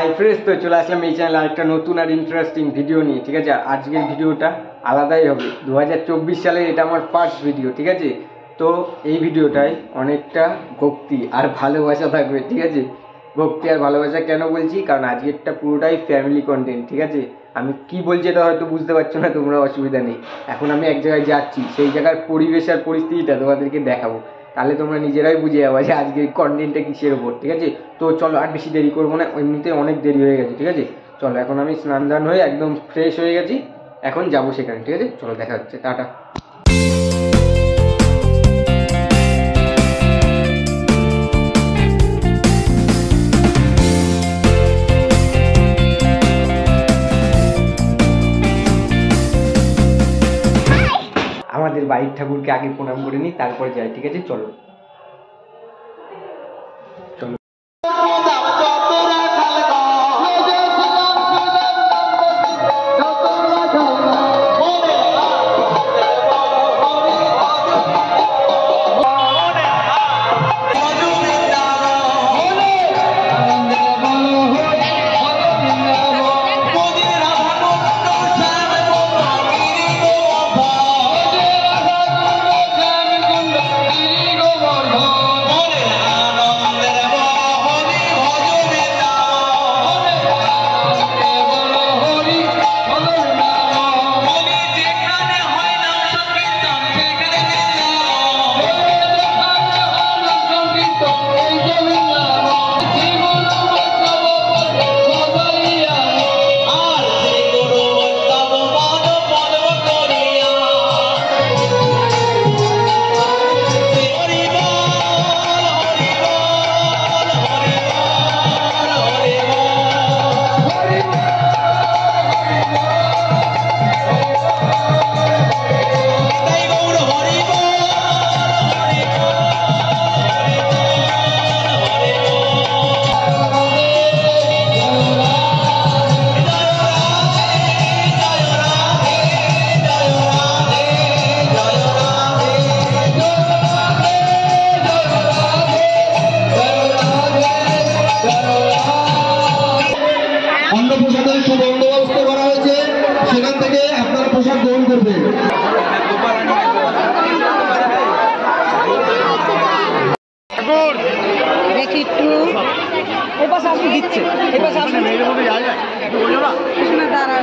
Hi friends, তো চলে আসলাম এই চ্যানেলে একটা নতুন আর ইন্টারেস্টিং ভিডিও নিয়ে। ঠিক আছে, আজকের ভিডিওটা আলাদাই হবে। 2024 সালে এটা আমার ফার্স্ট ভিডিও। ঠিক আছে, তো এই ভিডিওটায় অনেকটা ভক্তি আর ভালোবাসা থাকবে। ঠিক আছে, ভক্তি আর ভালোবাসা কেন বলছি, কারণ আজকেরটা পুরোটাই ফ্যামিলি কন্টেন্ট। ঠিক আছে, আমি কি বলছি এটা হয়তো বুঝতে পারছো না তোমরা, অসুবিধা নেই। এখন আমি এক জায়গায় যাচ্ছি, সেই জায়গার পরিবেশ আর পরিস্থিতিটা তোমাদেরকে দেখাবো, তাহলে তোমরা নিজেরাই বুঝে যাবো যে আজকের কন্টেন্টটা কিসের ওপর। ঠিক আছে, তো চলো আর বেশি দেরি করবো না, এমনিতে অনেক দেরি হয়ে গেছে। ঠিক আছে, চলো এখন আমি স্নান দান হয়ে একদম ফ্রেশ হয়ে গেছি, এখন যাবো সেখানে। ঠিক আছে, চলো দেখা হচ্ছে, টাটা। আমাদের বাড়ির ঠাকুরকে আগে প্রণাম করে নিই, তারপরে যাই। ঠিক আছে, চলো চলো। প্রসাদের সুবন্দোবস্ত করা হয়েছে, সেখান থেকে আপনারা প্রসাদ গ্রহণ করবেন। দেখি একটু এই পাশে আসলে দিচ্ছে, এই পাশে আসলে দাঁড়া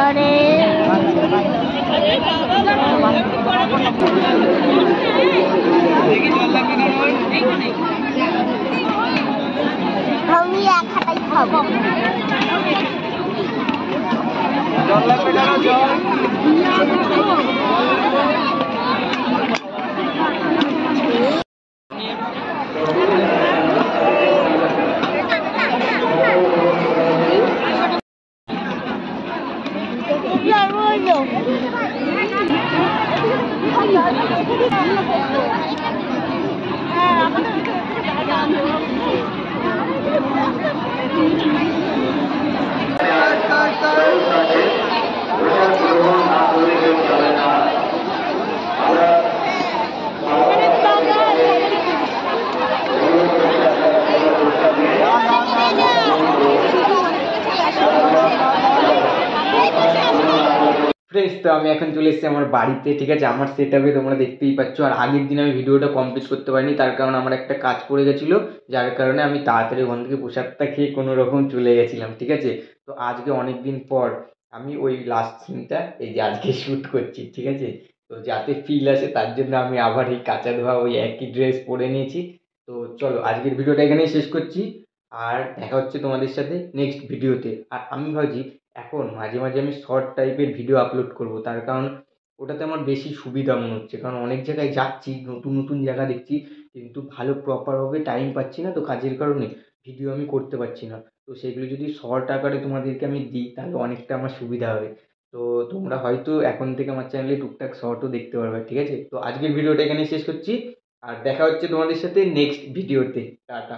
अरे हम ये खाताई खाबो জল লাগবে না, জল। ফ্রেন্ডস, তো আমি এখন চলে এসেছি আমার বাড়িতে। ঠিক আছে, আমার সেট আপে তোমরা দেখতেই পাচ্ছ। আর আগের দিন আমি ভিডিওটা কমপ্লিট করতে পারিনি, তার কারণ আমার একটা কাজ পড়ে গেছিলো, যার কারণে আমি তাড়াতাড়ি ওখান থেকে প্রসাদটা খেয়ে কোনো রকম চলে গেছিলাম। ঠিক আছে, তো আজকে অনেক দিন পর আমি ওই লাস্ট সিনটা এই যে আজকে শ্যুট করছি। ঠিক আছে, তো যাতে ফিল আসে তার জন্য আমি আবার এই কাঁচা ধোয়া ওই একই ড্রেস পরে নিয়েছি। তো চলো আজকের ভিডিওটা এখানেই শেষ করছি, আর দেখা হচ্ছে তোমাদের সাথে নেক্সট ভিডিওতে। আর আমি ভাবছি এখন মাঝে মাঝে আমি শর্ট টাইপের ভিডিও আপলোড করব, তার কারণ ওটাতে আমার বেশি সুবিধা মনে হচ্ছে। কারণ অনেক জায়গায় যাচ্ছি, নতুন নতুন জায়গা দেখছি, কিন্তু ভালো প্রপারভাবে টাইম পাচ্ছি না, তো কাজের কারণে ভিডিও আমি করতে পারছি না। তো তো সেগুলো যদি শর্ট আকারে তোমাদেরকে আমি দিই তাহলে অনেকটা আমার সুবিধা হবে। তো তোমরা হয়তো এখন থেকে আমার চ্যানেলে টুকটাক শর্টও দেখতে পারবে, ঠিক আছে? তো আজকের ভিডিওটা এখানে শেষ করছি, আর দেখা হচ্ছে তোমাদের সাথে নেক্সট ভিডিওতে। টাটা।